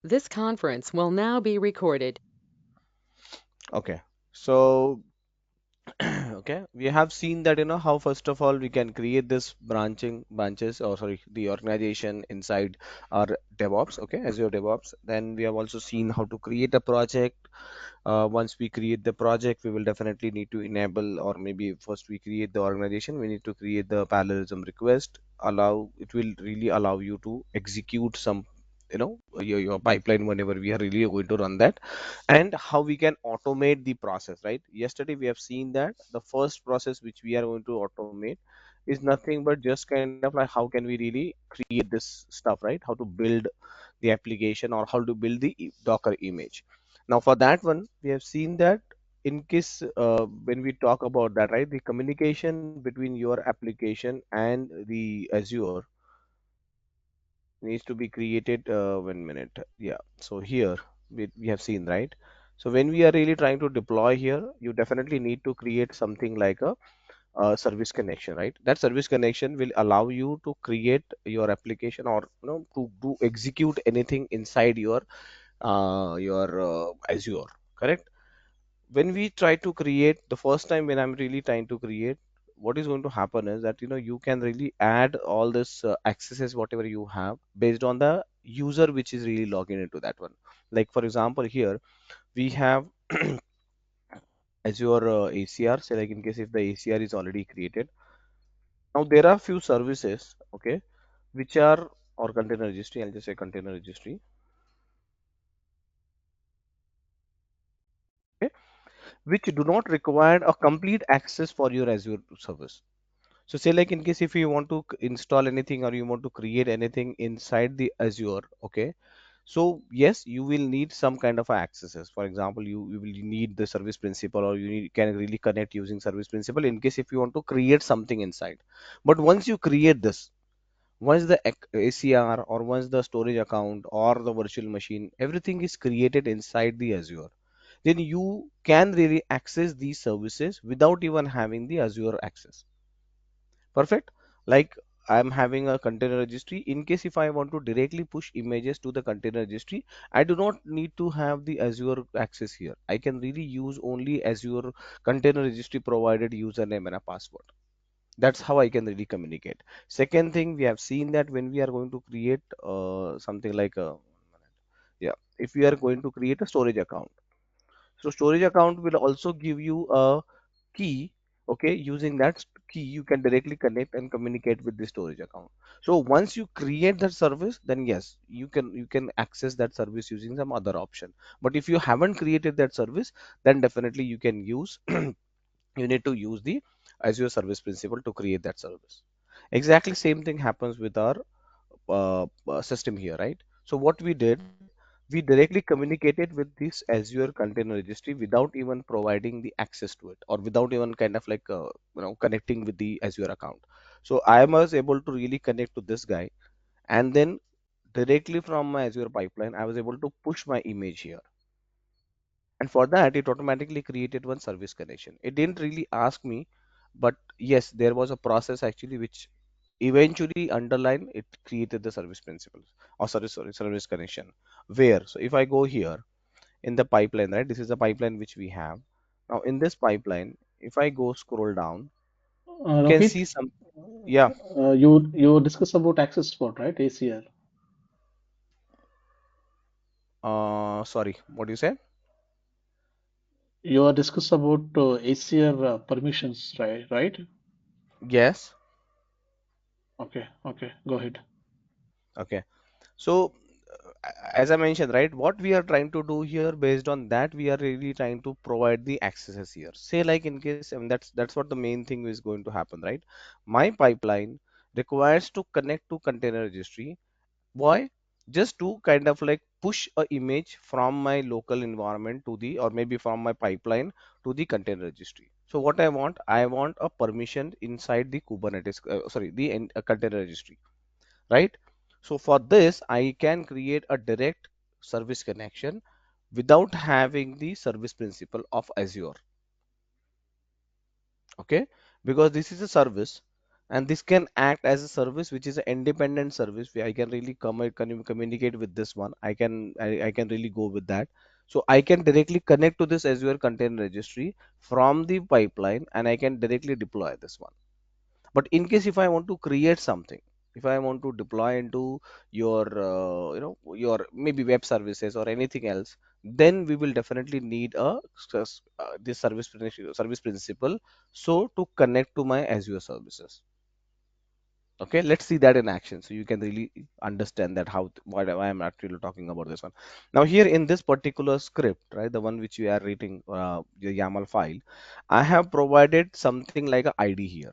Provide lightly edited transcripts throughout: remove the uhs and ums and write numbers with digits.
This conference will now be recorded. Okay, so okay, we have seen that how first of all we can create this branches, or sorry, the organization inside our DevOps, okay, Azure DevOps. Then we have also seen how to create a project. Once we create the project, we will definitely need to enable, or maybe first we create the organization, we need to create the parallelism request. It will really allow you to execute some, your pipeline whenever we are really going to run that, and how we can automate the process, right? Yesterday we have seen that the first process which we are going to automate is nothing but just kind of like how can we really create this stuff, right? How to build the application or how to build the Docker image. Now for that one, we have seen that in case when we talk about that, right, the communication between your application and the Azure needs to be created. 1 minute. Yeah. So here we have seen, right? So when we are really trying to deploy here, you definitely need to create something like a service connection, right? That service connection will allow you to create your application, or to do execute anything inside your Azure, correct? When we try to create the first time, when I'm really trying to create, what is going to happen is that you can really add all this accesses whatever you have based on the user which is really logging into that one. Like for example, here we have Azure ACR. Say like in case if the ACR is already created, now there are few services, okay, which are, or container registry, I'll just say container registry, okay, which do not require a complete access for your Azure service. So say like in case if you want to install anything or you want to create anything inside the Azure, okay. So yes, you will need some kind of accesses. For example, you will need the service principal, or can really connect using service principal in case if you want to create something inside. But once you create this, once the ACR or once the storage account or the virtual machine, everything is created inside the Azure, then you can really access these services without even having the Azure access. Perfect. Like I'm having a container registry. In case if I want to directly push images to the container registry, I do not need to have the Azure access here. I can really use only Azure container registry provided username and a password. That's how I can really communicate. Second thing, we have seen that when we are going to create something like a, yeah, if we are going to create a storage account, so storage account will also give you a key. Okay, using that key you can directly connect and communicate with the storage account. So once you create that service, then yes, you can access that service using some other option. But if you haven't created that service, then definitely you can use you need to use the Azure service principal to create that service. Exactly same thing happens with our system here, right? So what we did, we directly communicated with this Azure container registry without even providing the access to it, or without even kind of like connecting with the Azure account. So I was able to really connect to this guy, and then directly from my Azure pipeline, I was able to push my image here. And for that, it automatically created one service connection. It didn't really ask me, but yes, there was a process actually which eventually underline it created the service principles, or service connection. Where, so if I go here in the pipeline, right, this is the pipeline which we have. Now in this pipeline, if I go scroll down, you can Rohit, see some. Yeah. you discuss about access port, right? ACR. Sorry, what do you say? You are discuss about ACR permissions, right? Right? Yes. Okay, okay, go ahead. Okay. So, as I mentioned, right, what we are trying to do here, based on that, we are really trying to provide the accesses here. Say, like in case, and that's what the main thing is going to happen, right? My pipeline requires to connect to container registry. Why? Just to kind of like push a image from my local environment to the, or maybe from my pipeline to the container registry. So what I want a permission inside the Kubernetes, sorry, the container registry, right? So for this, I can create a direct service connection without having the service principal of Azure. Okay, because this is a service, and this can act as a service which is an independent service where I can really communicate with this one. I can really go with that. So I can directly connect to this Azure container registry from the pipeline, and I can directly deploy this one. But in case if I want to create something, if I want to deploy into your your maybe web services or anything else, then we will definitely need this service principle, so to connect to my Azure services. Okay, let's see that in action so you can really understand that why I'm actually talking about this one. Now here in this particular script, right, the one which you are reading, the YAML file, I have provided something like a ID here.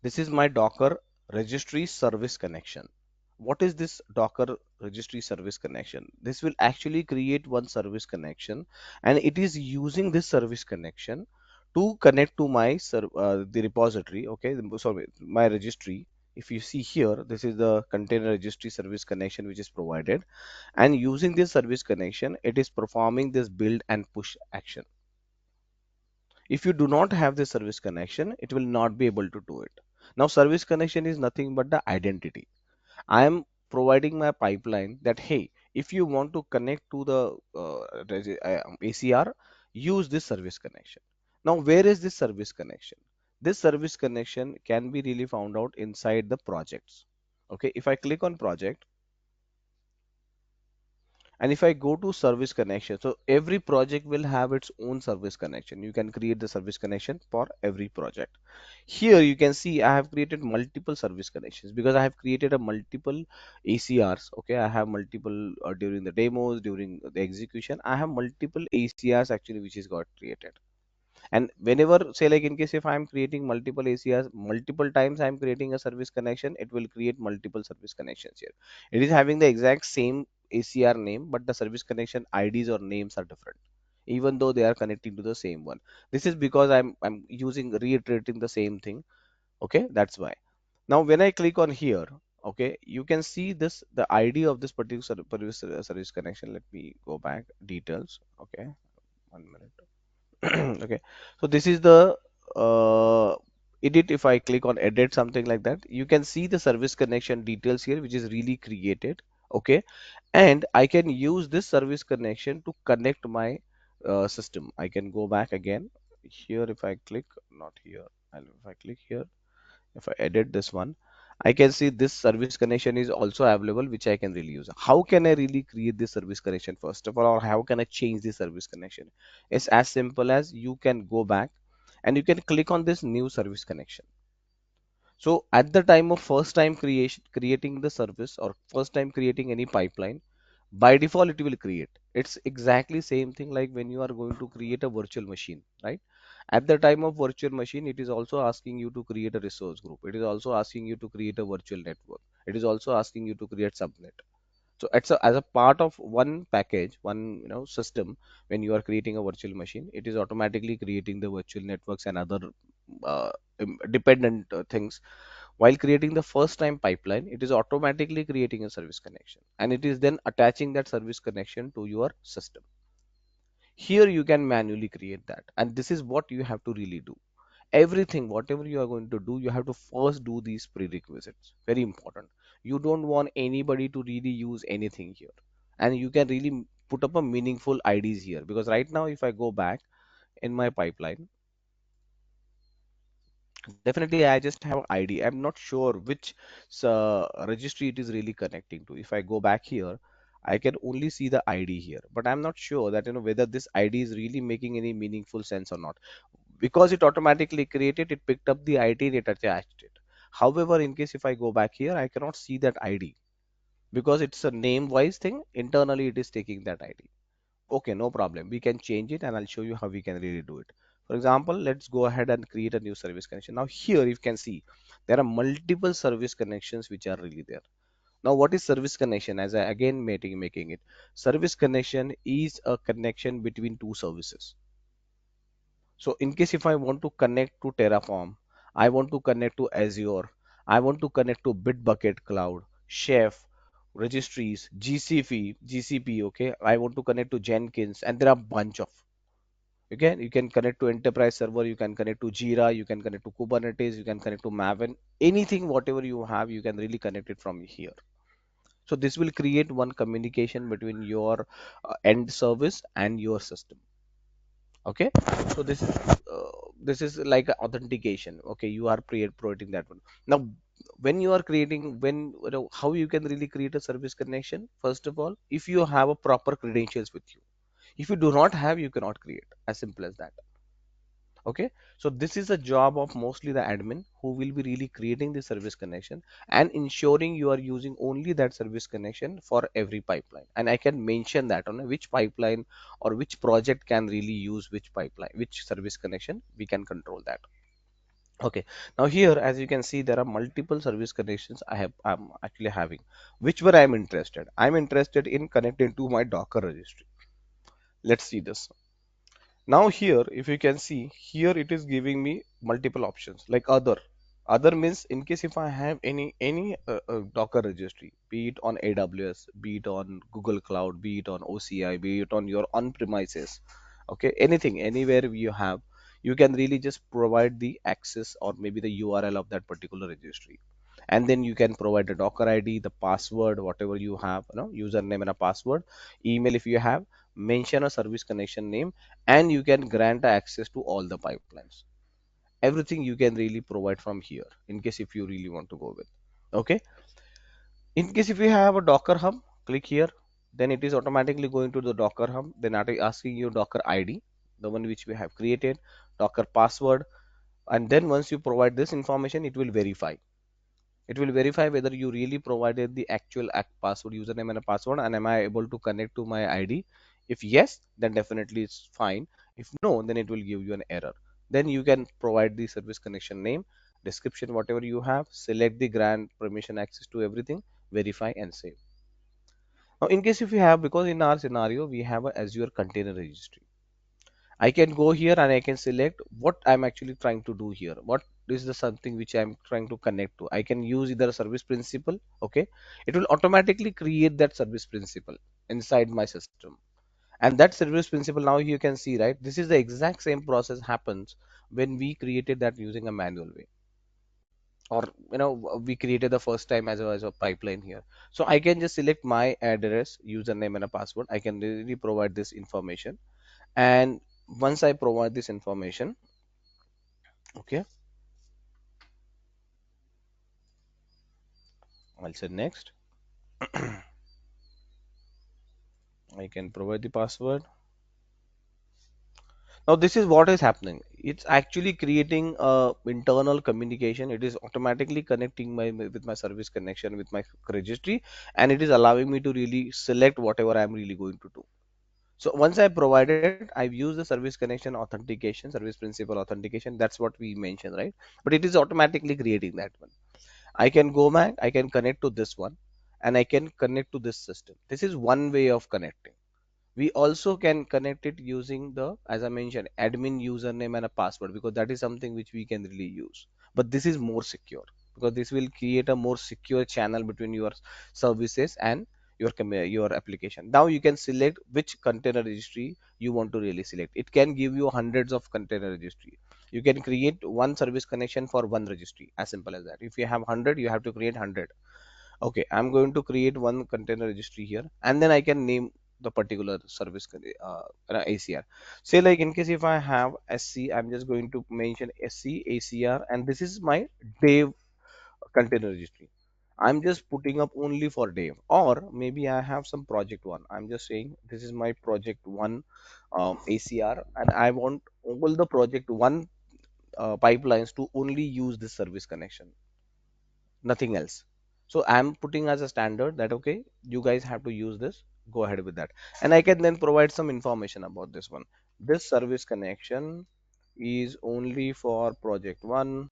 This is my Docker registry service connection. What is this Docker registry service connection? This will actually create one service connection, and it is using this service connection to connect to my the repository. Okay, sorry, my registry. If you see here, this is the container registry service connection which is provided, and using this service connection, it is performing this build and push action. If you do not have the service connection, it will not be able to do it. Now, service connection is nothing but the identity. I am providing my pipeline that, hey, if you want to connect to the ACR, use this service connection. Now, where is this service connection? This service connection can be really found out inside the projects. Okay, if I click on project, and if I go to service connection, so every project will have its own service connection. You can create the service connection for every project. Here you can see I have created multiple service connections because I have created a multiple ACRs. Okay, I have multiple during the demos, during the execution, I have multiple ACRs actually which is got created. And whenever, say like in case if I'm creating multiple ACRs, multiple times I'm creating a service connection, it will create multiple service connections here. It is having the exact same ACR name, but the service connection IDs or names are different, even though they are connecting to the same one. This is because I'm using reiterating the same thing. Okay, that's why. Now when I click on here, okay, you can see this the ID of this particular service connection. Let me go back details. Okay, 1 minute. Okay, so this is the edit. If I click on edit something like that, you can see the service connection details here which is really created. Okay, and I can use this service connection to connect my system. I can go back again here. If I click, not here, and if I click here, if I edit this one, I can see this service connection is also available, which I can really use. How can I really create this service connection first of all, or how can I change the service connection? It's as simple as you can go back and you can click on this new service connection. So at the time of first time creating the service or first time creating any pipeline, by default it will create. It's exactly same thing like when you are going to create a virtual machine, right? At the time of virtual machine, it is also asking you to create a resource group. It is also asking you to create a virtual network. It is also asking you to create subnet. So it's as a part of one package, one system. When you are creating a virtual machine, it is automatically creating the virtual networks and other dependent things. While creating the first time pipeline, it is automatically creating a service connection, and it is then attaching that service connection to your system. Here you can manually create that, and this is what you have to really do. Everything whatever you are going to do, you have to first do these prerequisites. Very important. You don't want anybody to really use anything here, and you can really put up a meaningful IDs here, because right now if I go back in my pipeline, definitely I just have ID. I'm not sure which registry it is really connecting to. If I go back here, I can only see the ID here, but I'm not sure that whether this ID is really making any meaningful sense or not. Because it automatically created, it picked up the ID and it attached it. However, in case if I go back here, I cannot see that ID because it's a name wise thing. Internally, it is taking that ID. Okay, no problem. We can change it and I'll show you how we can really do it. For example, let's go ahead and create a new service connection. Now here you can see there are multiple service connections which are really there. Now what is service connection? As I again making it, service connection is a connection between two services. So in case if I want to connect to Terraform, I want to connect to Azure, I want to connect to Bitbucket Cloud, Chef, registries, GCP, okay, I want to connect to Jenkins, and there are a bunch of. You can connect to enterprise server, you can connect to Jira, you can connect to Kubernetes, you can connect to Maven, anything whatever you have, you can really connect it from here. So this will create one communication between your end service and your system. Okay, so this is like a authentication. Okay, you are providing that one. Now when you are creating, how you can really create a service connection, first of all, if you have a proper credentials with you. If you do not have, you cannot create, as simple as that. Okay, so this is a job of mostly the admin who will be really creating the service connection and ensuring you are using only that service connection for every pipeline. And I can mention that on which pipeline or which project can really use which pipeline, which service connection, we can control that. Okay, now here as you can see, there are multiple service connections I'm actually having. Which one I'm interested in connecting to my Docker registry. Let's see this. Now here, if you can see here, it is giving me multiple options like other. Other means in case if I have any Docker registry, be it on AWS, be it on Google Cloud, be it on OCI, be it on your on-premises, okay, anything, anywhere you have, you can really just provide the access or maybe the URL of that particular registry. And then you can provide the Docker ID, the password, whatever you have, username and a password, email if you have, mention a service connection name, and you can grant access to all the pipelines. Everything you can really provide from here in case if you really want to go with. Okay, in case if you have a Docker hub, click here, then it is automatically going to the Docker hub, then asking you Docker ID, the one which we have created, Docker password, and then once you provide this information, it will verify whether you really provided the actual password, username and a password, and am I able to connect to my ID. If yes, then definitely it's fine. If no, then it will give you an error. Then you can provide the service connection name, description, whatever you have, select the grant permission access to everything, verify and save. Now in case if you have, because in our scenario we have a Azure container registry, I can go here and I can select what I'm actually trying to do here. What is the something which I'm trying to connect to? I can use either a service principal. Okay, it will automatically create that service principal inside my system. And that service principal, now you can see, right? This is the exact same process happens when we created that using a manual way. Or we created the first time as a pipeline here. So I can just select my address, username and a password. I can really provide this information, and once I provide this information, okay, I'll say next. I can provide the password. Now this is what is happening. It's actually creating a internal communication. It is automatically connecting with my service connection with my registry, and it is allowing me to really select whatever I'm really going to do. So once I provided, I've used the service connection authentication, service principal authentication. That's what we mentioned, right? But it is automatically creating that one. I can go back, I can connect to this one, and I can connect to this system. This is one way of connecting. We also can connect it using the, as I mentioned, admin username and a password, because that is something which we can really use. But this is more secure because this will create a more secure channel between your services and your application. Now you can select which container registry you want to really select. It can give you hundreds of container registry. You can create one service connection for one registry, as simple as that. If you have 100, you have to create 100. Okay, I'm going to create one container registry here, and then I can name the particular service ACR. Say like in case if I have SC, I'm just going to mention SC ACR, and this is my Dev container registry. I'm just putting up only for Dev, or maybe I have some project one. I'm just saying this is my project one ACR, and I want all the project one pipelines to only use this service connection, nothing else. So I'm putting as a standard that okay, you guys have to use this, go ahead with that. And I can then provide some information about this one. This service connection is only for project one,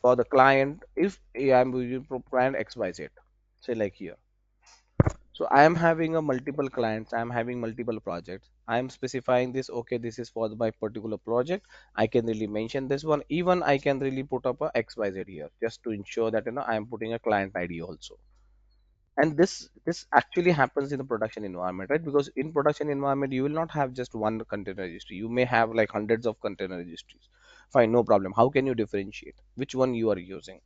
for the client, if I'm using client XYZ, say like here. So I am having a multiple clients, I am having multiple projects, I am specifying this, okay, this is for my particular project. I can really mention this one, even I can really put up a XYZ here just to ensure that I am putting a client ID also. And this actually happens in the production environment, right? Because in production environment you will not have just one container registry, you may have like hundreds of container registries. Fine, no problem. How can you differentiate which one you are using?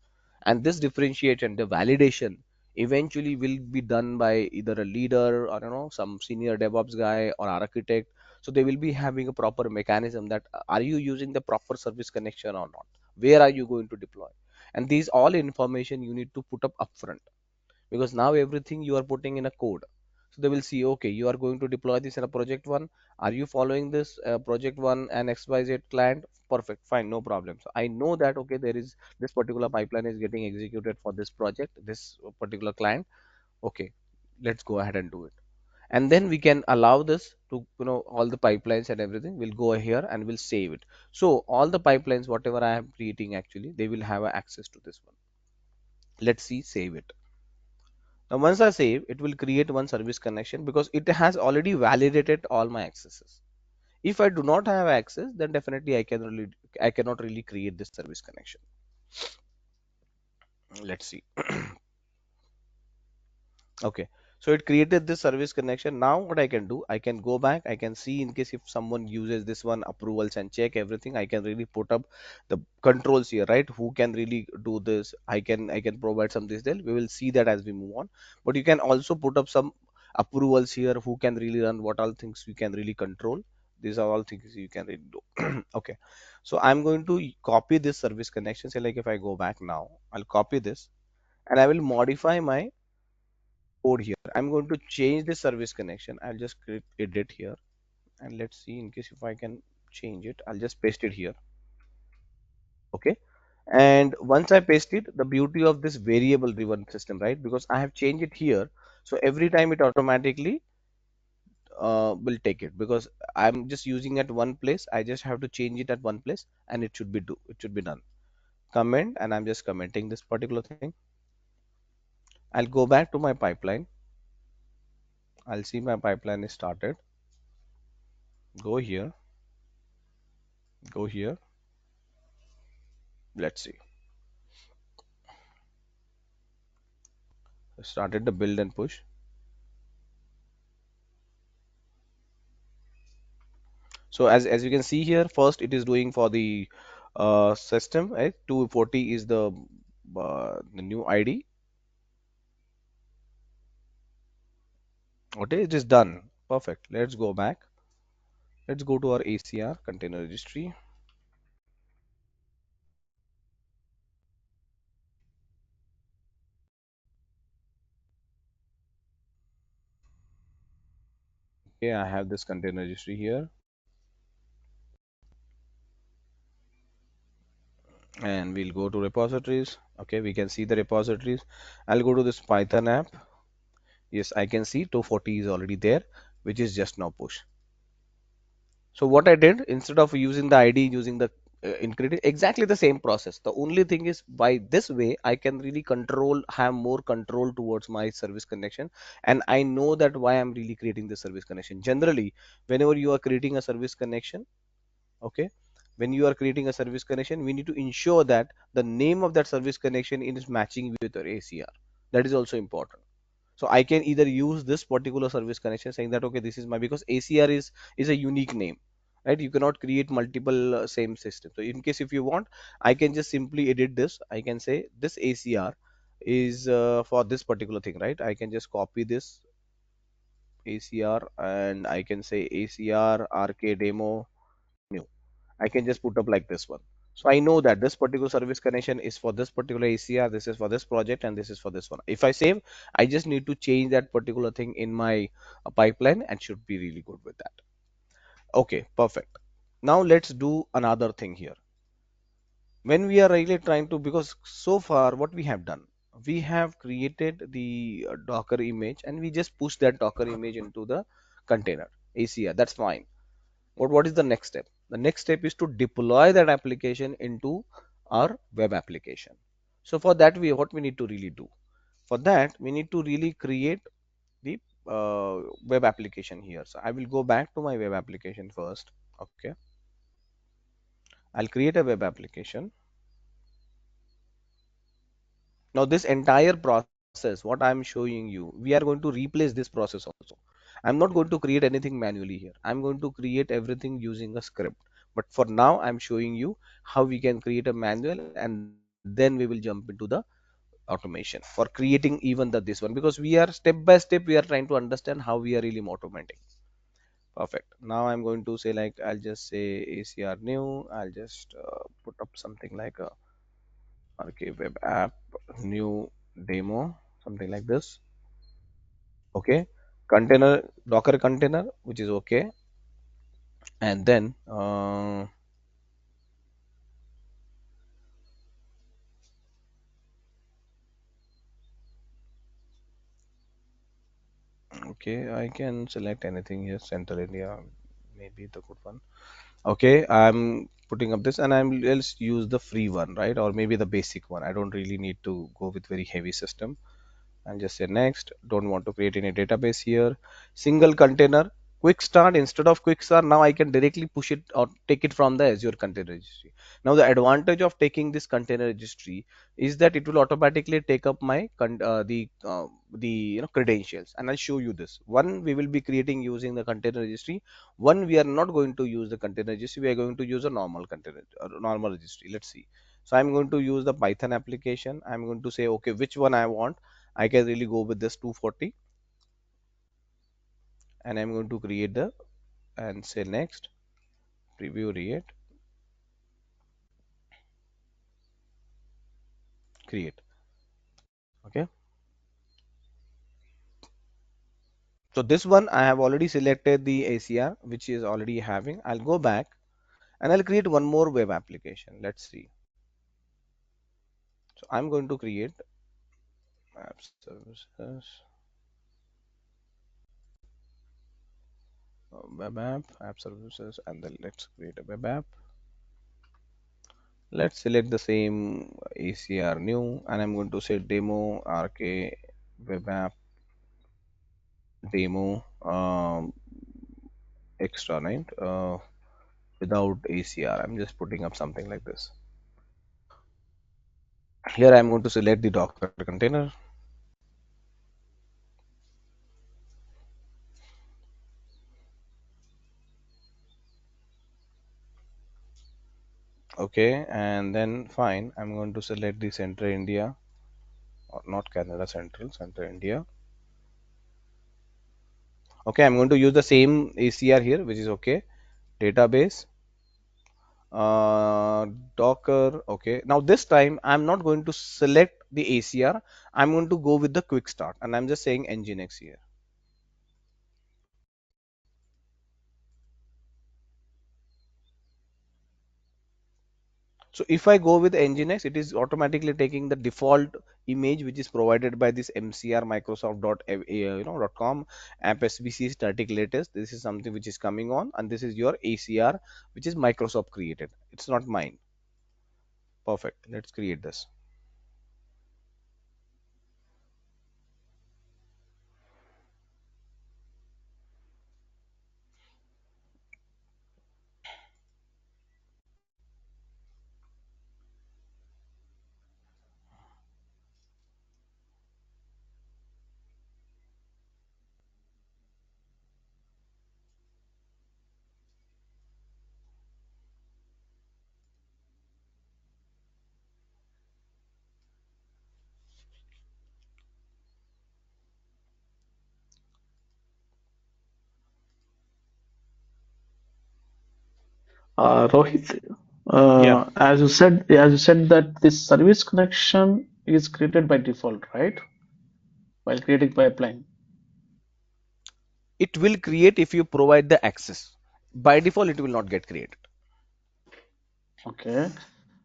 And this differentiation, the validation, eventually will be done by either a leader or some senior DevOps guy or architect. So they will be having a proper mechanism that are you using the proper service connection or not, where are you going to deploy, and these all information you need to put up upfront, because now everything you are putting in a code. So they will see, okay, you are going to deploy this in a project one, are you following this project one and xyz client? Perfect, fine, no problem. So I know that, okay, there is this particular pipeline is getting executed for this project, this particular client. Okay, let's go ahead and do it. And then we can allow this to, all the pipelines and everything will go here and will save it. So all the pipelines whatever I am creating, actually they will have access to this one. Let's see, save it. Now, once I save, it will create one service connection because it has already validated all my accesses. If I do not have access, then definitely I cannot really create this service connection. Let's see. Okay, so it created this service connection. Now what I can do, I can go back, I can see in case if someone uses this one, approvals and check everything. I can really put up the controls here, right? Who can really do this? I can provide some this there. We will see that as we move on. But you can also put up some approvals here, who can really run, what all things you can really control. These are all things you can really do. Okay, so I'm going to copy this service connection. Say like if I go back now, I'll copy this and I will modify my code here. I'm going to change the service connection. I'll just click edit here and let's see in case if I can change it. I'll just paste it here. Okay. And once I paste it, the beauty of this variable driven system, right? Because I have changed it here. So every time it automatically will take it, because I'm just using at one place. I just have to change it at one place and it should be done. Comment, and I'm just commenting this particular thing. I'll go back to my pipeline. I'll see my pipeline is started. Go here, go here. Let's see. Started the build and push. So as you can see here, first it is doing for the system, right? 240 is the new ID. Okay, it is done. Perfect. Let's go back. Let's go to our ACR container registry. Okay, I have this container registry here, and we'll go to repositories. Okay, we can see the repositories. I'll go to this Python app. Yes, I can see 240 is already there, which is just now push. So what I did, instead of using the ID, using the included exactly the same process. The only thing is, by this way, I can really have more control towards my service connection, and I know that why I'm really creating the service connection. Generally, whenever you are creating a service connection, okay, when you are creating a service connection, we need to ensure that the name of that service connection is matching with your ACR. That is also important. So I can either use this particular service connection saying that, okay, this is my, because ACR is a unique name, right? You cannot create multiple same system. So in case if you want, I can just simply edit this. I can say this ACR is for this particular thing, right? I can just copy this ACR and I can say ACR RK demo new. I can just put up like this one. So I know that this particular service connection is for this particular ACR, this is for this project, and this is for this one. If I save, I just need to change that particular thing in my pipeline and should be really good with that. Okay, perfect. Now let's do another thing here. When we are really trying to, because so far what we have done, we have created the Docker image and we just push that Docker image into the container ACR. That's fine. But what is the next step? The next step is to deploy that application into our web application. So for that, what we need to really do? For that, we need to really create the web application here. So I will go back to my web application first. Okay, I'll create a web application. Now this entire process process, what I'm showing you, we are going to replace this process also. I'm not going to create anything manually here. I'm going to create everything using a script. But for now, I'm showing you how we can create a manual, and then we will jump into the automation for creating even the this one, because we are step by step we are trying to understand how we are really automating. Perfect. Now I'm going to say, like, I'll just say ACR new. I'll just put up something like a okay web app new demo, something like this. Okay, container, Docker container, which is okay. And then okay, I can select anything here. Central India, maybe the good one. Okay, I'm putting up this, and I'm else use the free one, right? Or maybe the basic one. I don't really need to go with very heavy system. And just say next. Don't want to create any database here. Single container, quick start. Instead of quick start, now I can directly push it or take it from the Azure container registry. Now the advantage of taking this container registry is that it will automatically take up my the credentials, and I'll show you this. One we will be creating using the container registry. One we are not going to use the container registry. We are going to use a normal container or normal registry. Let's see. So I'm going to use the Python application. I'm going to say okay, which one I want. I can really go with this 240, and I'm going to create the and say next, preview create. Okay, so this one I have already selected the ACR, which is already having. I'll go back and I'll create one more web application. Let's see. So I'm going to create app services, web app services, and then let's create a web app. Let's select the same ACR new, and I'm going to say demo RK web app demo extra, right? Without ACR, I'm just putting up something like this. Here I'm going to select the Docker container. Okay, and then fine, I'm going to select the Central India, or not Canada, Central India. Okay, I'm going to use the same ACR here, which is okay. Database, uh, Docker. Okay, now this time I'm not going to select the ACR. I'm going to go with the quick start, and I'm just saying Nginx here. So if I go with Nginx, it is automatically taking the default image which is provided by this MCR Microsoft .com app SBC static latest. This is something which is coming on, and this is your ACR, which is Microsoft created. It's not mine. Perfect. Let's create this. Rohit, Yeah, as you said that this service connection is created by default, right? While creating pipeline. it will create if you provide the access. By default, it will not get created. Okay.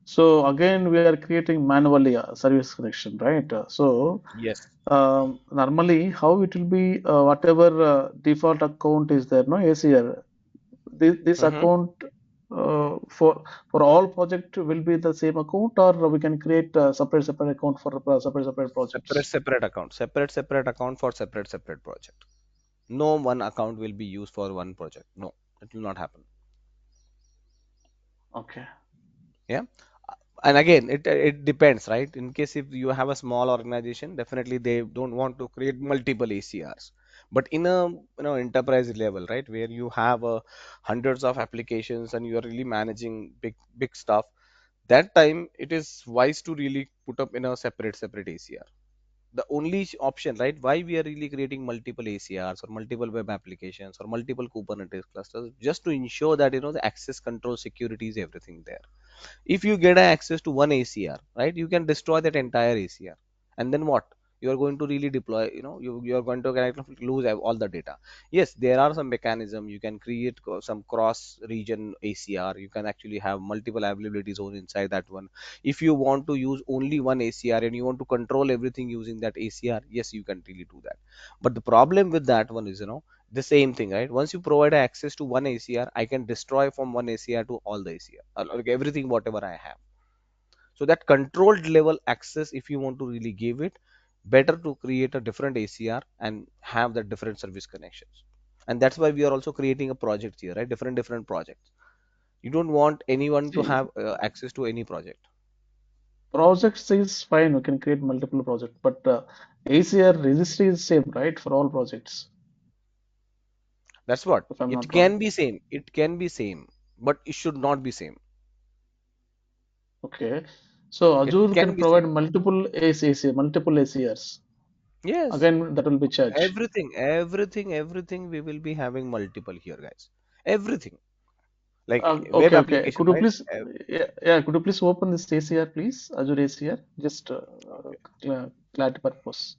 So again, we are creating manually a service connection, right? Yes. Normally, how it will be, whatever default account is there, no ACR, this Mm-hmm. account for all project will be the same account, or we can create a separate account for separate Separate, projects. separate account. Separate account for separate project. No one account will be used for one project. No, it will not happen. Okay. Yeah. And again, it depends, right? In case if you have a small organization, definitely they don't want to create multiple ACRs. But in a enterprise level, right, where you have hundreds of applications and you are really managing big stuff, that time it is wise to really put up in a separate ACR. The only option, right, why we are really creating multiple ACRs or multiple web applications or multiple Kubernetes clusters, just to ensure that the access control security is everything there. If you get access to one ACR, right, you can destroy that entire ACR. And then what? You are going to really deploy, you are going to kind of lose all the data. Yes, there are some mechanism. You can create some cross region ACR. You can actually have multiple availability zone inside that one. If you want to use only one ACR and you want to control everything using that ACR, yes, you can really do that. But the problem with that one is, the same thing, right? Once you provide access to one ACR, I can destroy from one ACR to all the ACR, like everything, whatever I have. So that controlled level access, if you want to really give it, better to create a different ACR and have the different service connections. And that's why we are also creating a project here, right? Different projects. You don't want anyone to See, have access to any project. projects is fine. We can create multiple projects, but ACR registry is same, right, for all projects, That's what. if I'm It not wrong. can be same. It can be same, but it should not be same. Okay. So It Azure can can be provide same. multiple ACC, multiple ACRs. Yes. Again, that will be charged. Everything we will be having multiple here, guys. Everything. Like web Okay, okay. application, Could you right? please, yeah, could you please open this ACR, please? Azure ACR, just Okay. clarity purpose.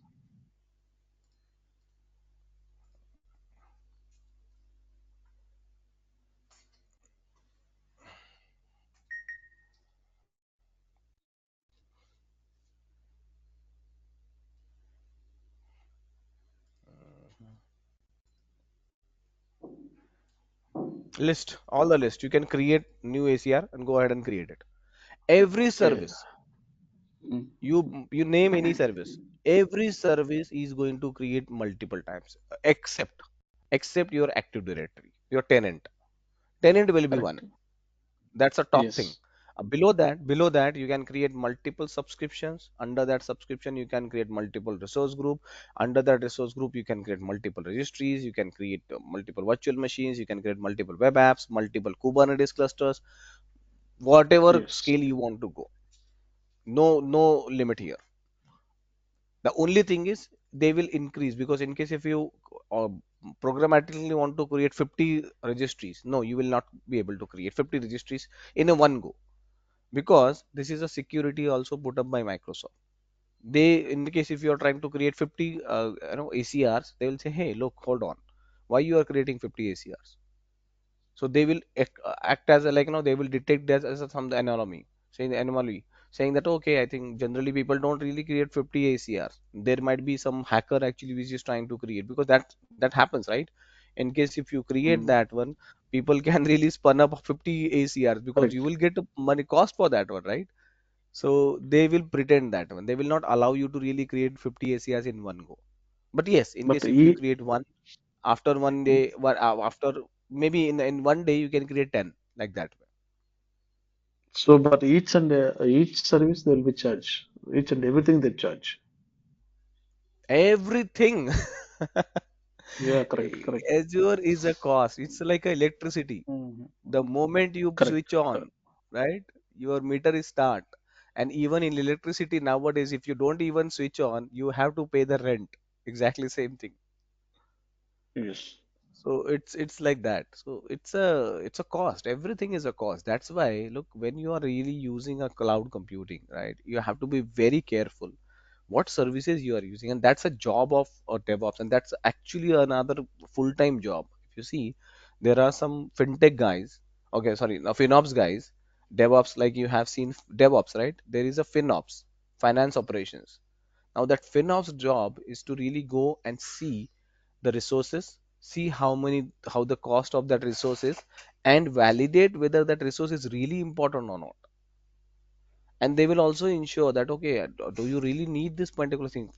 List, all the list. You can create new ACR and go ahead and create it. Every Okay. service, Mm. you name any service. Every service is going to create multiple times, except your Active Directory, your tenant. Tenant will be one. Correct. That's a top thing. Yes. Below that, you can create multiple subscriptions. Under that subscription, you can create multiple resource group. Under that resource group, you can create multiple registries. You can create multiple virtual machines. You can create multiple web apps, multiple Kubernetes clusters, whatever Yes. scale you want to go. No limit here. The only thing is they will increase, because in case if you uh, programmatically want to create 50 registries, no, you will not be able to create 50 registries in a one go, because this is a security also put up by Microsoft. They, in the case if you are trying to create 50 ACRs, they will say, hey, look, hold on, why you are creating 50 ACRs? So they will act as a, like, they will detect that as some anomaly, saying that, okay, I think generally people don't really create 50 ACRs. There might be some hacker actually which is trying to create, because that happens, right? In case if you create Mm. that one, people can really spun up 50 ACRs, because you Correct. will get a money cost for that one, right? So they will pretend that one. They will not allow you to really create 50 ACRs in one go. But yes, in But case if you create one, after one day, after maybe in one day you can create 10, like that. so, but each service they will be charged. Each and everything they charge. Everything. Yeah, correct, correct. Azure is a cost. It's like electricity. Mhm. The moment you Correct, switch on, correct. right, your meter is start. And even in electricity nowadays, if you don't even switch on, you have to pay the rent. Exactly same thing. Yes. So it's like that. So it's a cost. Everything is a cost. That's why, look, when you are really using a cloud computing, right, you have to be very careful what services you are using, and that's a job of a DevOps, and that's actually another full-time job. If you see, there are some fintech guys, okay, sorry, no, FinOps guys, DevOps, like you have seen DevOps, right? There is a FinOps, finance operations. Now that FinOps job is to really go and see the resources, see how the cost of that resource is, and validate whether that resource is really important or not. And they will also ensure that, okay, do you really need this particular thing?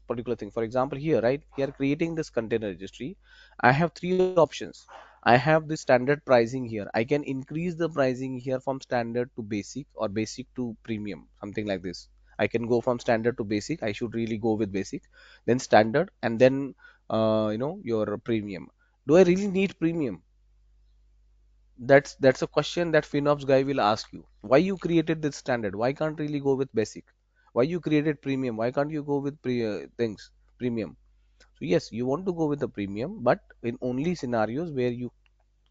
For example, here, right, we are creating this container registry. I have three options. I have the standard pricing here. I can increase the pricing here from standard to basic or basic to premium, something like this. I can go from standard to basic. I should really go with basic, then standard, and then your premium. Do I really need premium? That's a question that FinOps guy will ask you. Why you created this standard? Why can't really go with basic? Why you created premium? Why can't you go with things premium? So yes, you want to go with the premium, but in only scenarios where you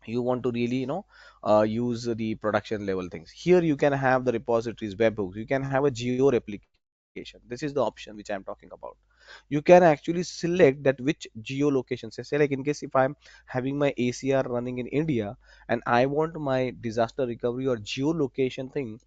want to really use the production level things. Here you can have the repositories, webhooks, you can have a geo replication. This is the option which I'm talking about. You can actually select that which geolocation. Say like in case if I'm having my ACR running in India and I want my disaster recovery or geolocation thing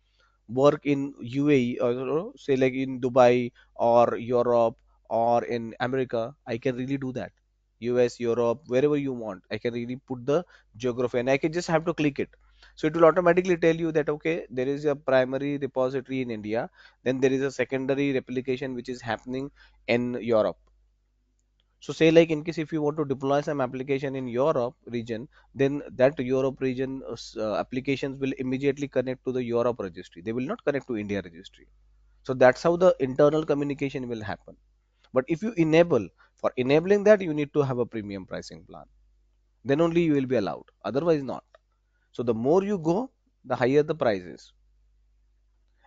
work in UAE, or say like in Dubai or Europe or in America, I can really do that. US, Europe, wherever you want, I can really put the geography and I can just have to click it. So it will automatically tell you that okay, there is a primary repository in India, then there is a secondary replication which is happening in Europe. So say like in case if you want to deploy some application in Europe region, then that Europe region applications will immediately connect to the Europe registry. They will not connect to India registry. So that's how the internal communication will happen. But if you enable, for enabling that, you need to have a premium pricing plan. Then only you will be allowed. Otherwise not. So the more you go, the higher the price is.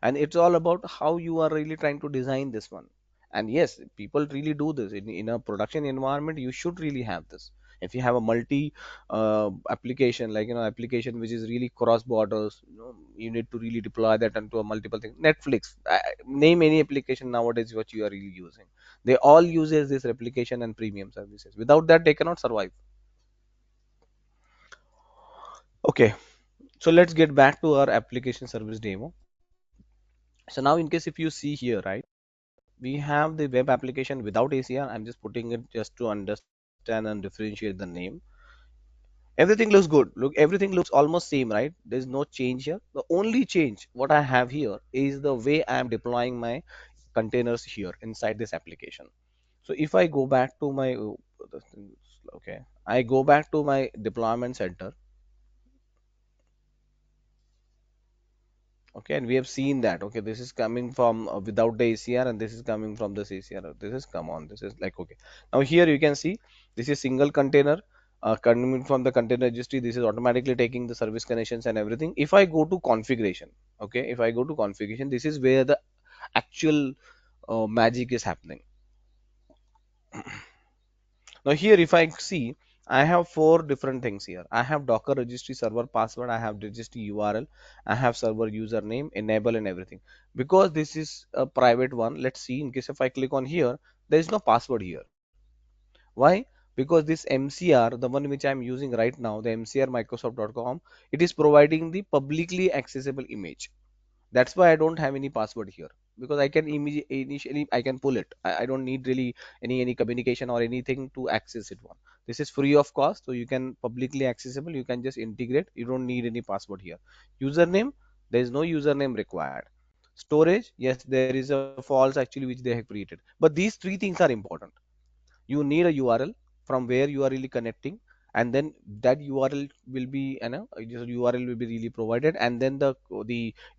And it's all about how you are really trying to design this one. And yes, people really do this in a production environment. You should really have this. If you have a multi application, like application which is really cross borders, you need to really deploy that into a multiple thing. Netflix, name any application nowadays what you are really using, they all uses this replication and premium services. Without that they cannot survive. Okay, so let's get back to our application service demo. So now in case if you see here, right, we have the web application without ACR. I'm just putting it just to understand and differentiate the name. Everything looks good. Look, everything looks almost same, right? There's no change here. The only change what I have here is the way I am deploying my containers here inside this application. So if I go back to my okay, I go back to my deployment center. Okay, and we have seen that okay, this is coming from without the ACR and this is coming from this ACR. This is come on, this is like okay. Now here you can see this is single container coming from the container registry. This is automatically taking the service connections and everything. If I go to configuration, okay, if I go to configuration, this is where the actual magic is happening. Now here if I see, I have four different things here. I have Docker registry server password, I have registry URL, I have server username, enable and everything. Because this is a private one, let's see in case if I click on here, there is no password here. Why? Because this MCR, the one which I'm using right now, the MCR Microsoft.com, it is providing the publicly accessible image. That's why I don't have any password here, because I can initially I can pull it. I don't need really any communication or anything to access it one. This is free of cost, so you can publicly accessible, you can just integrate, you don't need any password here. Username, there is no username required. Storage, yes, there is a false actually which they have created, but these three things are important. You need a URL from where you are really connecting, and then that URL will be URL will be really provided, and then the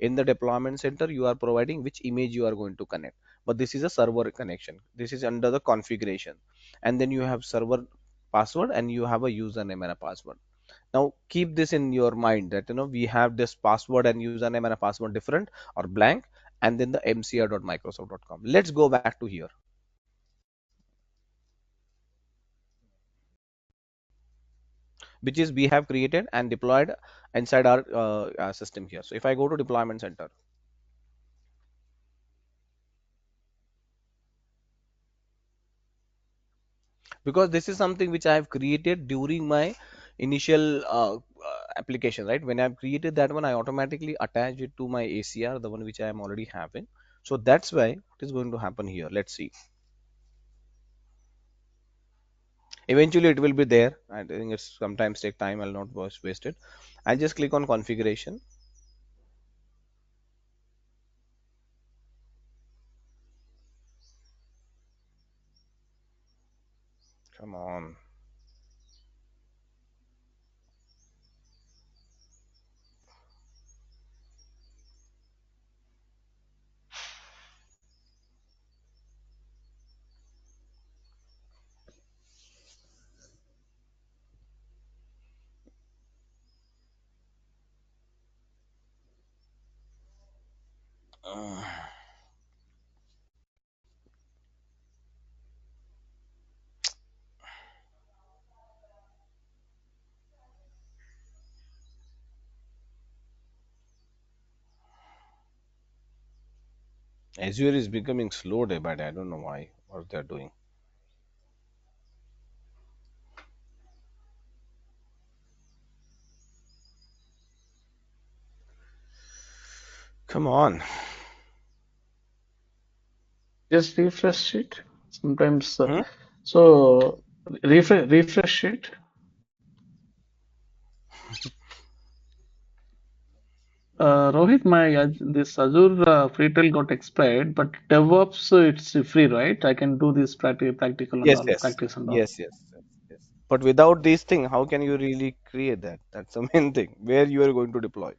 in the deployment center you are providing which image you are going to connect. But this is a server connection, this is under the configuration, and then you have server password and you have a username and a password. Now keep this in your mind that we have this password and username and a password different or blank, and then the mcr.microsoft.com. Let's go back to here, which is we have created and deployed inside our system here. So if I go to deployment center, because this is something which I have created during my initial application, right? When I've created that one, I automatically attach it to my ACR, the one which I am already having. So that's why what is going to happen here. Let's see. Eventually it will be there. I think it's sometimes take time. I'll not waste it. I just click on configuration. Come on. Azure is becoming slow day by day. I don't know why. What they're doing. Come on. Just refresh it. Sometimes, Hmm? so refresh it. Rohit, my this Azure free trial got expired, but DevOps it's free, right? I can do this practical and Yes, all, yes, practice and all. yes, yes, yes, yes. But without these things, how can you really create that? That's the main thing. Where you are going to deploy.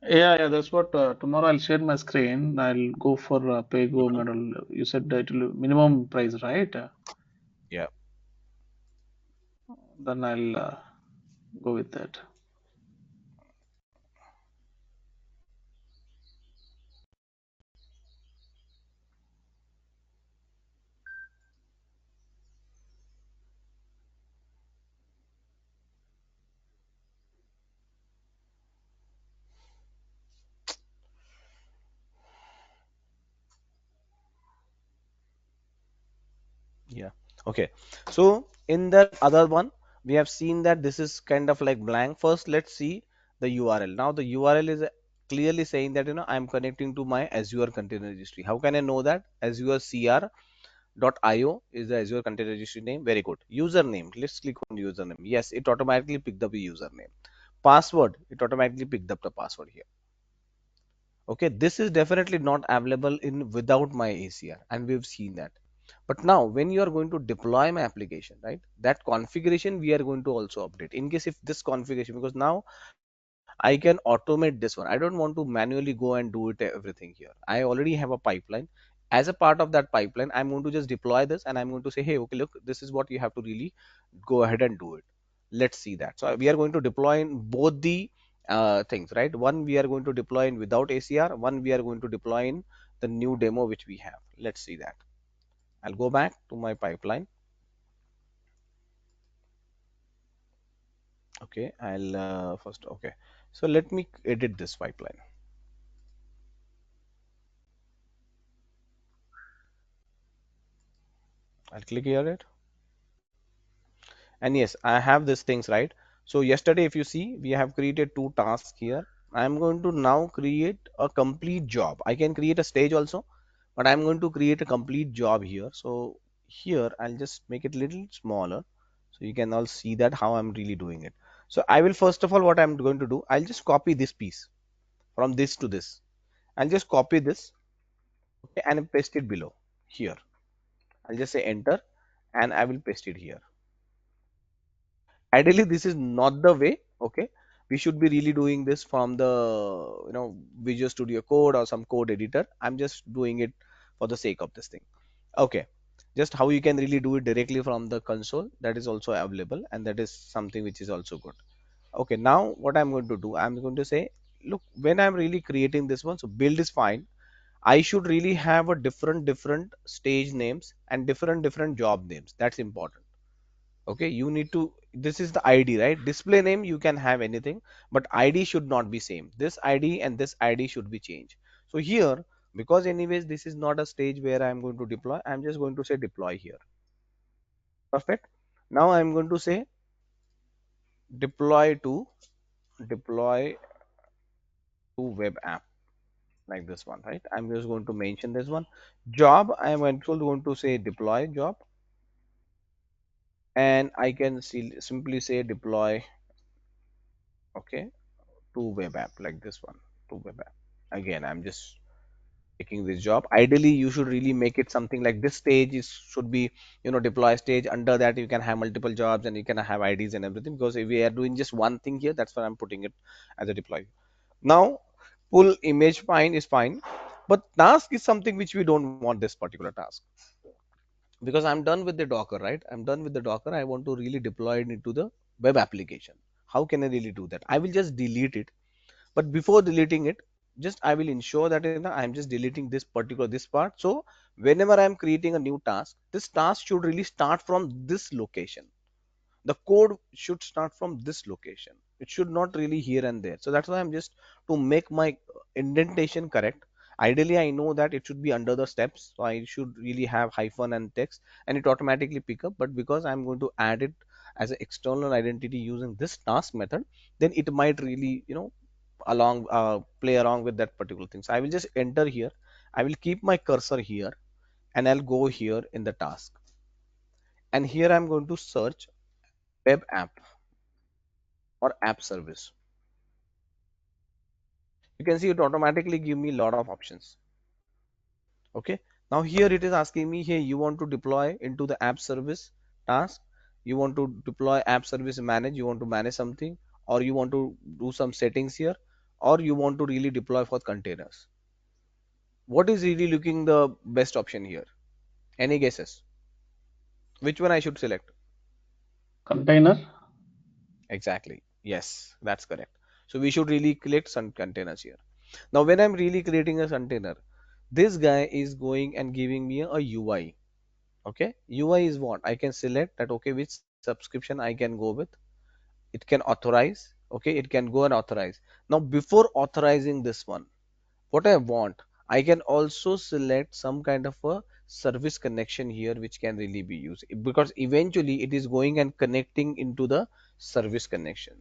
Yeah, that's what tomorrow I'll share my screen. I'll go for pay-go Mhm. model. You said that will minimum price, right? Yeah. Then I'll go with that. Yeah. Okay. So in that other one, we have seen that this is kind of like blank. First, let's see the URL. Now the URL is clearly saying that I'm connecting to my Azure Container Registry. How can I know that? Azure CR.io is the Azure Container Registry name. Very good. Username. Let's click on username. Yes, it automatically picked up a username. Password. It automatically picked up the password here. Okay, this is definitely not available in without my ACR, and we've seen that. But now when you are going to deploy my application, right, that configuration we are going to also update in case if this configuration, because now I can automate this one. I don't want to manually go and do it everything here. I already have a pipeline. As a part of that pipeline, I'm going to just deploy this and I'm going to say, hey, okay, look, this is what you have to really go ahead and do it. Let's see that. So we are going to deploy in both the things, right? One we are going to deploy in without ACR, one we are going to deploy in the new demo which we have. Let's see that. I'll go back to my pipeline. Okay, I'll first, okay. So let me edit this pipeline. I'll click here it. And yes, I have these things, right? So yesterday, if you see, we have created two tasks here. I'm going to now create a complete job. I can create a stage also, but I'm going to create a complete job here. So here, I'll just make it a little smaller so you can all see that how I'm really doing it. So I will first of all, what I'm going to do, I'll just copy this piece from this to this. I'll just copy this, okay, and paste it below here. I'll just say enter and I will paste it here. Ideally this is not the way, okay, we should be really doing this from the Visual Studio Code or some code editor. I'm just doing it for the sake of this thing. Okay, just how you can really do it directly from the console, that is also available, and that is something which is also good. Okay, now what I'm going to do, I'm going to say, look, when I'm really creating this one, so build is fine. I should really have a different stage names and different job names. That's important. Okay, you need to, this is the ID, right? Display name you can have anything, but ID should not be same. This ID and this ID should be changed. So here, because anyways this is not a stage where I'm going to deploy, I'm just going to say deploy here. Perfect. Now I'm going to say deploy to deploy to web app, like this one, right? I'm just going to mention this one. Job, I am also going to say deploy job, and I can see, simply say deploy, okay, to web app, like this one, to web app. Again, I'm just taking this job. Ideally you should really make it something like this stage is should be, deploy stage. Under that you can have multiple jobs and you can have IDs and everything, because if we are doing just one thing here, that's why I'm putting it as a deploy. Now pull image, fine, is fine, but task is something which we don't want, this particular task, because I'm done with the Docker, right? I'm done with the Docker. I want to really deploy it into the web application. How can I really do that? I will just delete it. But before deleting it, just I will ensure that I'm just deleting this part. So whenever I'm creating a new task, this task should really start from this location. The code should start from this location. It should not really here and there. So that's why I'm just to make my indentation correct. Ideally I know that it should be under the steps, so I should really have hyphen and text and it automatically pick up. But because I'm going to add it as an external identity using this task method, then it might really along play along with that particular thing. So I will just enter here, I will keep my cursor here, and I'll go here in the task, and here I'm going to search web app or app service. You can see it automatically give me a lot of options. Okay, now here it is asking me, hey, you want to deploy into the app service task, you want to deploy app service manage, you want to manage something, or you want to do some settings here, or you want to really deploy for containers. What is really looking the best option here? Any guesses? Which one I should select? Container. Exactly. Yes, that's correct. So we should really collect some containers here. Now, when I'm really creating a container, this guy is going and giving me a UI. Okay, UI is what I can select that. Okay, which subscription I can go with. It can authorize. Okay, it can go and authorize. Now, before authorizing this one, what I want, I can also select some kind of a service connection here which can really be used, because eventually it is going and connecting into the service connection.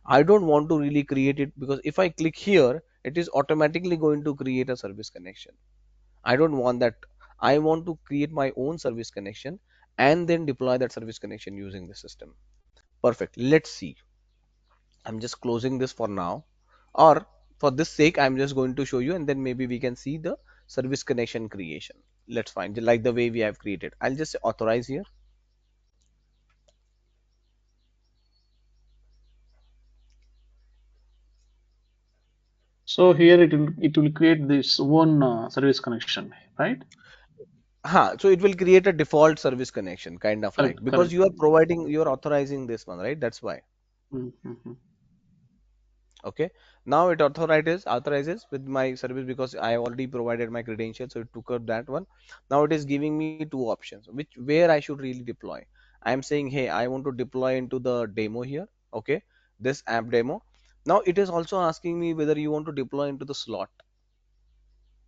I don't want to really create it, because if I click here, it is automatically going to create a service connection. I don't want that. I want to create my own service connection and then deploy that service connection using the system. Perfect. Let's see. I'm just closing this for now, or for this sake I'm just going to show you, and then maybe we can see the service connection creation. Let's find like the way we have created. I'll just say authorize here. So here it will create this one service connection, right? So it will create a default service connection, kind of like, Correct, because correct. you are providing, you are authorizing this one, right? That's why. Mm-hmm. Okay, now it authorizes with my service, because I already provided my credentials, so it took up that one. Now it is giving me two options, which where I should really deploy. I am saying, hey, I want to deploy into the demo here. Okay, this app demo. Now it is also asking me whether you want to deploy into the slot.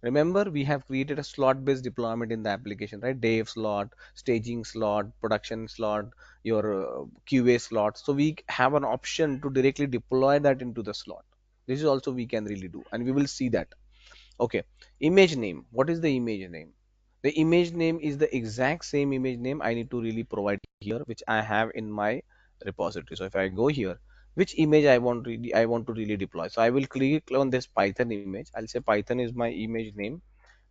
Remember, we have created a slot based deployment in the application, right? Dev slot, staging slot, production slot, your QA slot. So we have an option to directly deploy that into the slot. This is also we can really do, and we will see that. Okay, image name. What is the image name? The image name is the exact same image name I need to really provide here, which I have in my repository. So if I go here, which image I want to really deploy. So I will click on this Python image. I'll say Python is my image name.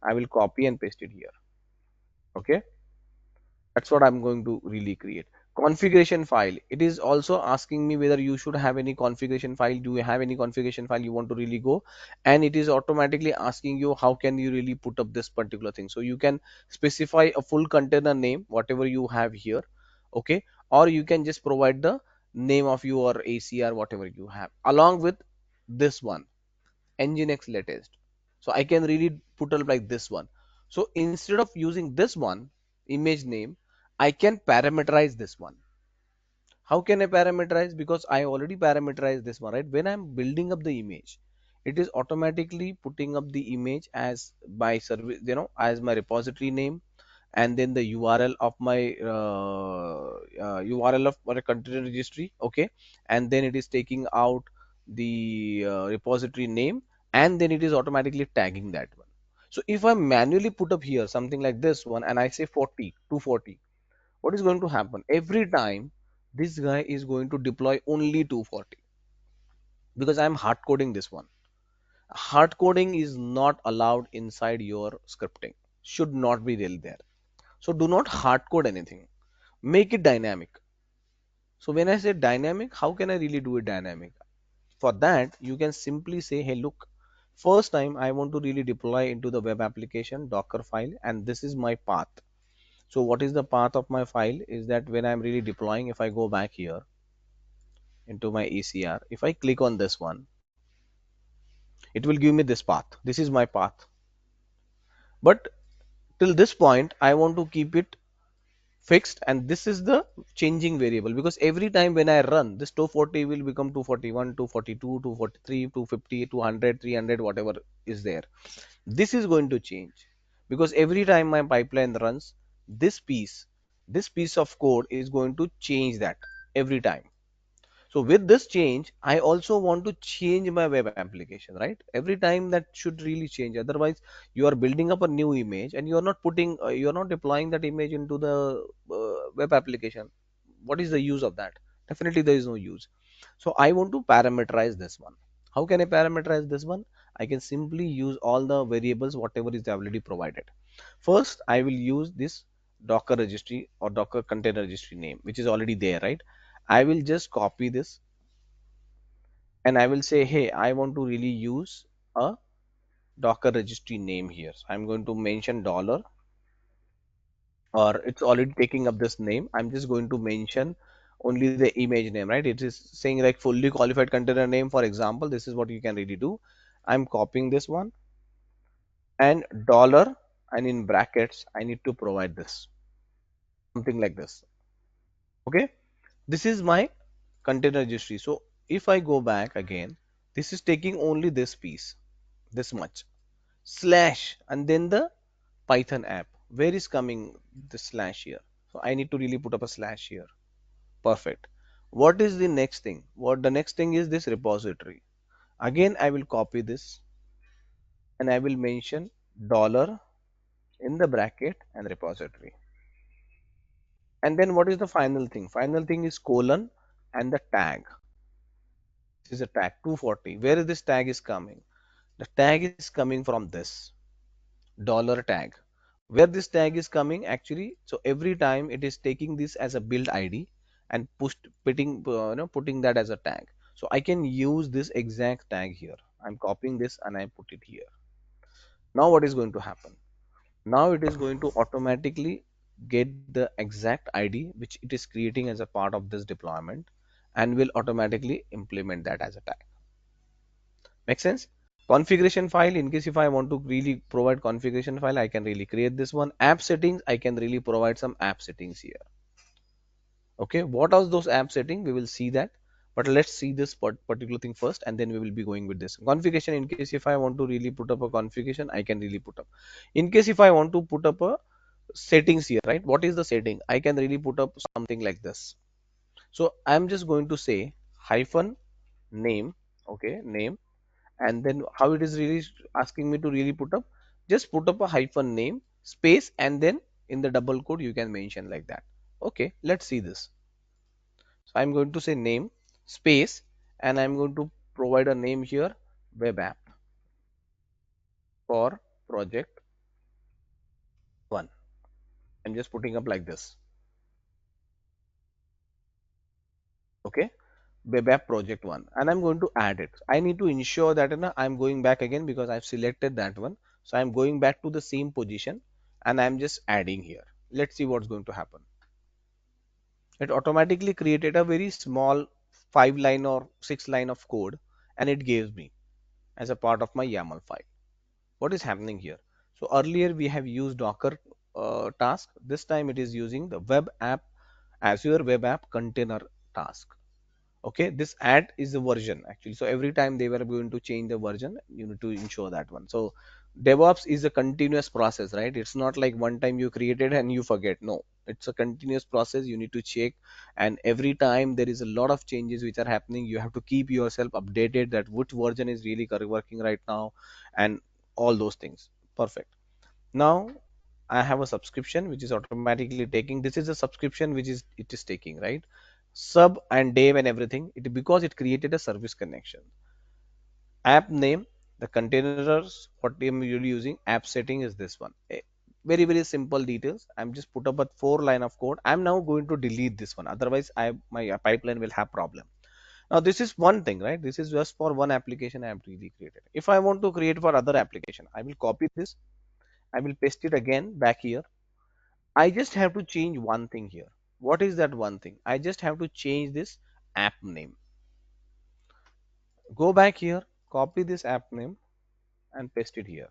I will copy and paste it here. Okay, that's what I'm going to really create. Configuration file. It is also asking me whether you should have any configuration file. Do you have any configuration file you want to really go? And it is automatically asking you how can you really put up this particular thing. So you can specify a full container name, whatever you have here. Okay, or you can just provide the name of your ACR, whatever you have, along with this one, Nginx latest. So I can really put up like this one. So instead of using this one image name, I can parameterize this one. How can I parameterize? Because I already parameterized this one, right? When I'm building up the image, it is automatically putting up the image as my service, as my repository name, and then the URL of my URL of my container registry. Okay, and then it is taking out the repository name, and then it is automatically tagging that one. So if I manually put up here something like this one, and I say 40 240, what is going to happen every time? This guy is going to deploy only 240, because I'm hard coding this one. Hard coding is not allowed inside your scripting, should not be there. So do not hard code anything, make it dynamic. So when I say dynamic, how can I really do it dynamic? For that, you can simply say, hey, look, first time I want to really deploy into the web application Docker file, and this is my path. So what is the path of my file is that when I'm really deploying, if I go back here into my ECR, if I click on this one, It will give me this path. This is my path. But till this point, I want to keep it fixed, and this is the changing variable, because every time when I run, this 240 will become 241, 242, 243, 250, 200, 300, whatever is there. This is going to change because every time my pipeline runs, this piece, this piece of code is going to change that every time. So with this change, I also want to change my web application, right? Every time that should really change. Otherwise, you are building up a new image and you are not putting, you are not deploying that image into the web application. What is the use of that? Definitely there is no use. So I want to parameterize this one. How can I parameterize this one? I can simply use all the variables, whatever is already provided. First, I will use this Docker registry or Docker container registry name, which is already there, right? I will just copy this and I will say, hey, I want to really use a Docker registry name here. So I'm going to mention dollar, or it's already taking up this name. I'm just going to mention only the image name, right? It is saying like fully qualified container name, for example. This is what you can really do. I'm copying this one and dollar, and in brackets, I need to provide this, something like this. Okay. This is my container registry. So if I go back again, this is taking only this piece, this much, slash, and then the Python app. Where is coming the slash here? So I need to really put up a slash here. Perfect. What is the next thing? What the next thing is this repository. Again, I will copy this and I will mention dollar in the bracket and repository. And then what is the final thing? Final thing is colon and the tag. This is a tag 240. Where is this tag is coming? The tag is coming from this dollar tag. Where this tag is coming actually, so every time it is taking this as a build ID and putting that as a tag. So I can use this exact tag here. I'm copying this and I put it here. Now what is going to happen? Now it is going to automatically get the exact ID which it is creating as a part of this deployment and will automatically implement that as a tag. Make sense? Configuration file, in case if I want to really provide configuration file, I can really create this one. App settings, I can really provide some app settings here. Okay, what are those app settings? We will see that, but let's see this particular thing first, and then we will be going with this configuration. In case if I want to really put up a configuration, I can really put up. In case if I want to put up a settings here, right? What is the setting? I can really put up something like this. So I'm just going to say hyphen name, okay, name, and then how it is really asking me to really put up, just put up a hyphen name space, and then in the double quote you can mention like that. Okay, let's see this. So I'm going to say name space, and I'm going to provide a name here, web app for project 1. I'm just putting up like this. Okay, web app project 1, and I'm going to add it. I need to ensure that I'm going back again because I've selected that one. So I'm going back to the same position and I'm just adding here. Let's see what's going to happen. It automatically created a very small 5 line or 6 line of code, and it gives me as a part of my YAML file. What is happening here? So earlier we have used Docker task. This time it is using the web app, Azure web app container task. Okay, this add is the version actually. So every time they were going to change the version, you need to ensure that one. So DevOps is a continuous process, right? It's not like one time you created and you forget. No, it's a continuous process. You need to check, and every time there is a lot of changes which are happening, you have to keep yourself updated that which version is really working right now, and all those things. Perfect. Now I have a subscription which is automatically taking. This is a subscription which is it is taking, right? Sub and dev and everything. It because it created a service connection. App name, the containers, what I'm really using, app setting is this one. Very, very simple details. I'm just put up a 4 line of code. I'm now going to delete this one. Otherwise, my pipeline will have problem. Now, this is one thing, right? This is just for one application I have really created. If I want to create for other application, I will copy this. I will paste it again back here. I just have to change one thing here. What is that one thing? I just have to change this app name. Go back here. copy this app name and paste it here.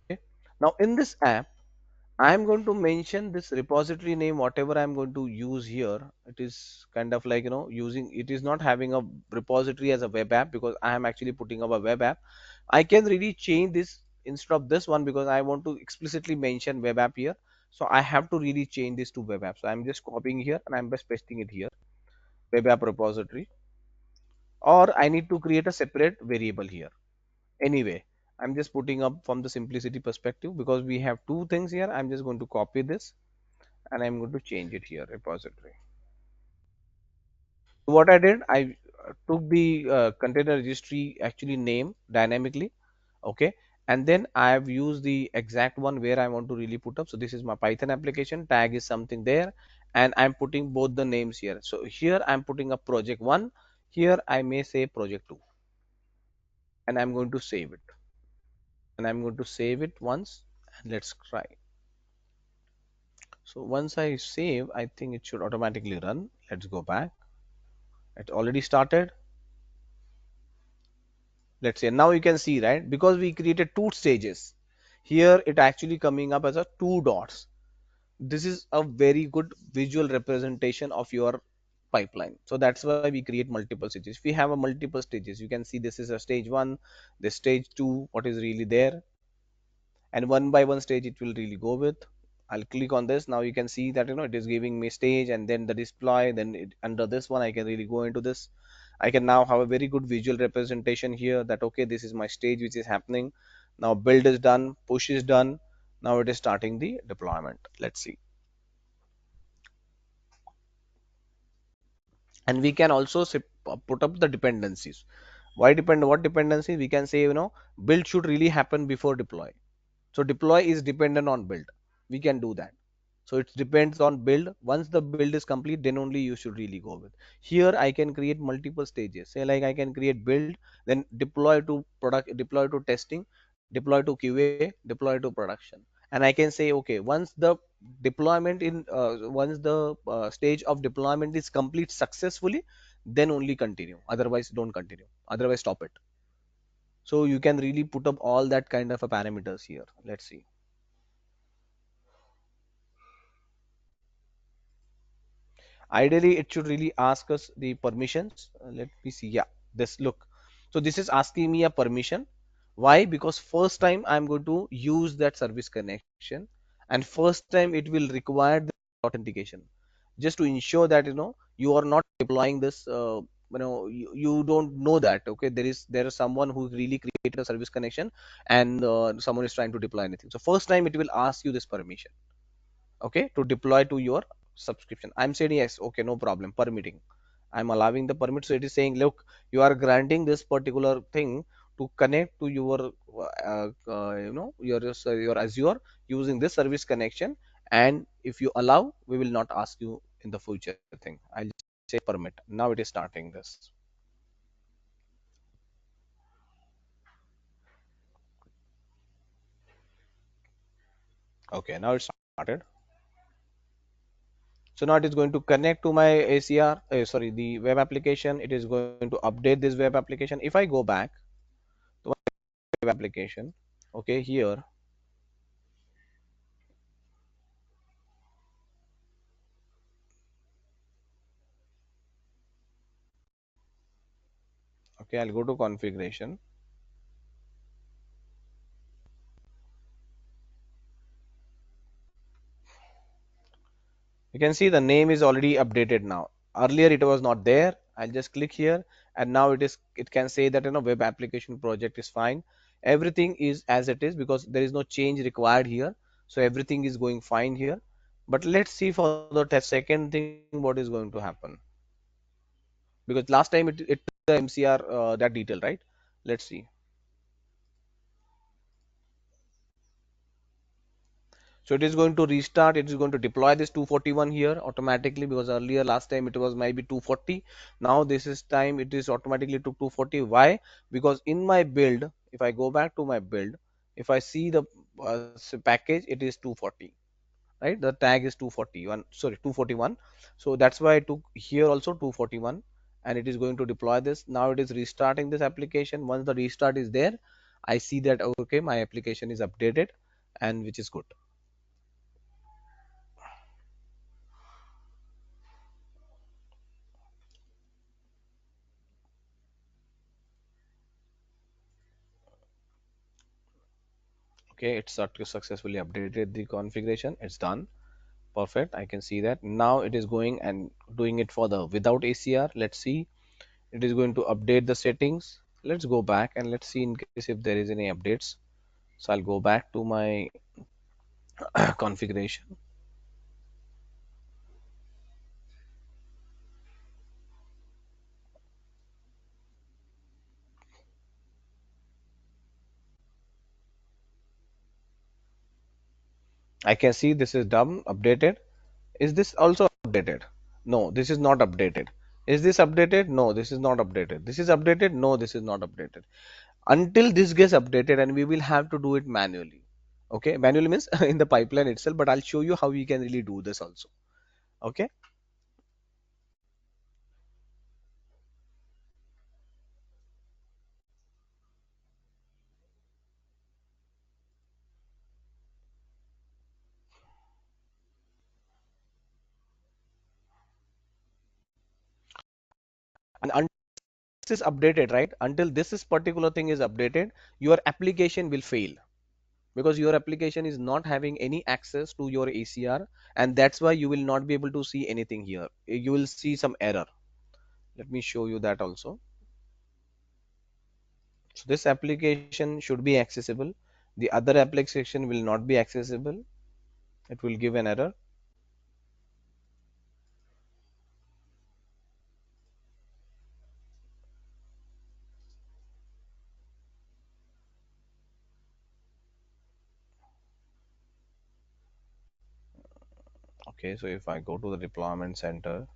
Okay. Now in this app, I'm going to mention this repository name, whatever I'm going to use here. It is kind of like, using, it is not having a repository as a web app because I am actually putting up a web app. I can really change this instead of this one because I want to explicitly mention web app here. So I have to really change this to web app. So I'm just copying here and I'm just pasting it here, web app repository, or I need to create a separate variable here. Anyway, I'm just putting up from the simplicity perspective because we have two things here. I'm just going to copy this and I'm going to change it here, repository. So what I did, I took the container registry actually name dynamically, okay, and then I have used the exact one where I want to really put up. So this is my Python application, tag is something there, and I'm putting both the names here. So here I'm putting up project 1, here I may say project 2, and I'm going to save it. And I'm going to save it once, and let's try. So once I save, I think it should automatically run. Let's go back. It already started. Let's say now you can see, right, because we created two stages, here it actually coming up as a two dots. This is a very good visual representation of your pipeline. So that's why we create multiple stages. If we have a multiple stages, you can see this is a stage 1, this stage 2, what is really there, and one by one stage it will really go with. I'll click on this. Now you can see that it is giving me stage and then the display, then under this one I can really go into this. I can now have a very good visual representation here that okay, this is my stage which is happening. Now build is done, push is done, now it is starting the deployment. Let's see. And we can also put up the dependencies. What dependencies? We can say build should really happen before deploy. So deploy is dependent on build. We can do that. So it depends on build. Once the build is complete, then only you should really go with. Here I can create multiple stages. Say like I can create build, then deploy to product, deploy to testing, deploy to QA, deploy to production. And I can say, okay, once the once the stage of deployment is complete successfully, then only continue. Otherwise, don't continue. Otherwise, stop it. So you can really put up all that kind of a parameters here. Let's see. Ideally it should really ask us the permissions. Let me see. Yeah, this look. So this is asking me a permission. Why? Because first time I'm going to use that service connection, and first time it will require the authentication, just to ensure that you are not deploying this. You don't know that okay, there is someone who really created a service connection, and someone is trying to deploy anything. So first time it will ask you this permission, okay, to deploy to your subscription. I'm saying yes, okay, no problem, permitting, I'm allowing the permit. So it is saying, look, you are granting this particular thing to connect to your your Azure using this service connection, and if you allow, we will not ask you in the future thing. I'll say permit. Now it is starting this. Okay, now it's started. So now it is going to connect to my ACR, sorry, the web application. It is going to update this web application. If I go back to my web application, okay, here, okay, I'll go to configuration. You can see the name is already updated now. Earlier it was not there. I'll just click here, and now it can say that web application project is fine. Everything is as it is because there is no change required here. So everything is going fine here. But let's see for the test second thing what is going to happen. Because last time it took the MCR that detail, right? Let's see. So it is going to restart. It is going to deploy this 241 here automatically, because earlier last time it was maybe 240. Now this is time it is automatically to 240. Why? Because in my build, if I go back to my build, if I see the package, it is 240, right? The tag is 241, sorry, 241. So that's why I took here also 241, and it is going to deploy this. Now it is restarting this application. Once the restart is there, I see that okay, my application is updated, and which is good. Okay, it's successfully updated the configuration. It's done. Perfect. I can see that. Now it is going and doing it for the without ACR. Let's see. It is going to update the settings. Let's go back and let's see in case if there is any updates. So I'll go back to my configuration. I can see this is done, updated. Is this also updated? No, this is not updated. Is this updated? No, this is not updated. This is updated? No, this is not updated. Until this gets updated, and we will have to do it manually. Okay, manually means in the pipeline itself, but I'll show you how we can really do this also. Okay, and until this is updated, right? Until this is particular thing is updated, your application will fail because your application is not having any access to your ACR, and that's why you will not be able to see anything here. You will see some error. Let me show you that also. So this application should be accessible. The other application will not be accessible. It will give an error. Okay, so if I go to the deployment center,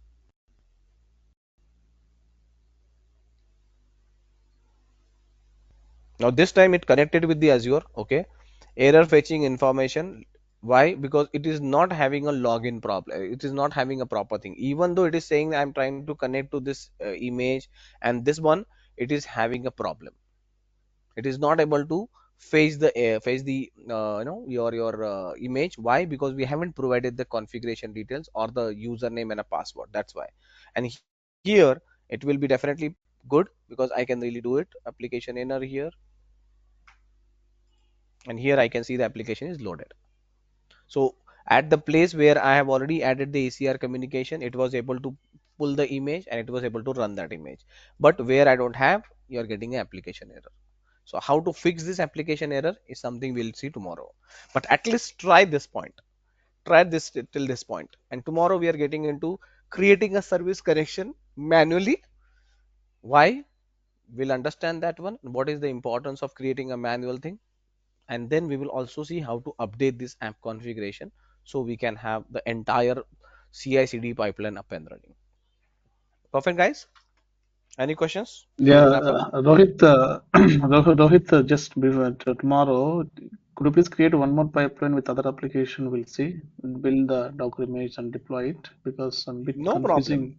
now this time it connected with the Azure. Okay, error fetching information. Why? Because it is not having a login problem. It is not having a proper thing. Even though it is saying I'm trying to connect to this image and this one, it is having a problem. It is not able to face the your image. Why? Because we haven't provided the configuration details or the username and a password. That's why. And here it will be definitely good because I can really do it. Application inner here, and here I can see the application is loaded. So at the place where I have already added the ACR communication, it was able to pull the image and it was able to run that image. But where I don't have, you're getting an application error. So how to fix this application error is something we'll see tomorrow. But at least try this point. Try this till this point. And tomorrow we are getting into creating a service connection manually. Why? We'll understand that one. What is the importance of creating a manual thing? And then we will also see how to update this app configuration so we can have the entire CI/CD pipeline up and running. Perfect, guys. Any questions before Yeah, we wrap up? Rohit, Rohit, just before tomorrow, could you please create one more pipeline with other application? We'll see, build the Docker image and deploy it because I'm a bit No problem. confusing.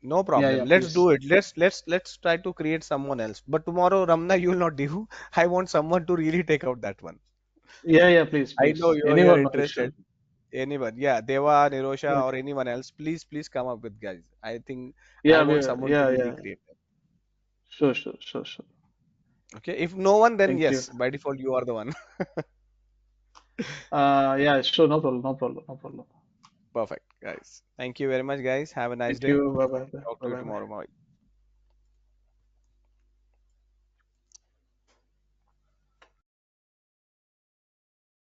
No Yeah, problem. yeah, Let's please. do it. Let's try to create someone else. But tomorrow, Ramna, you will not do. I want someone to really take out that one. Yeah, yeah, please, I know please. you're Anyone, no issue. interested. Anyone, yeah, Deva, Nirosha, Yeah, or anyone else, please come up with guys. I think I yeah, want someone to yeah, really yeah. create them. Sure, sure, sure, sure. Okay, if no one, then Thank you. yes, by default you are the one. Yeah, sure, no problem, no problem, no problem. Perfect, guys. Thank you very much, guys. Have a nice Thank day. you. Bye, bye, bye, Talk bye, to you bye, bye. tomorrow. Bye.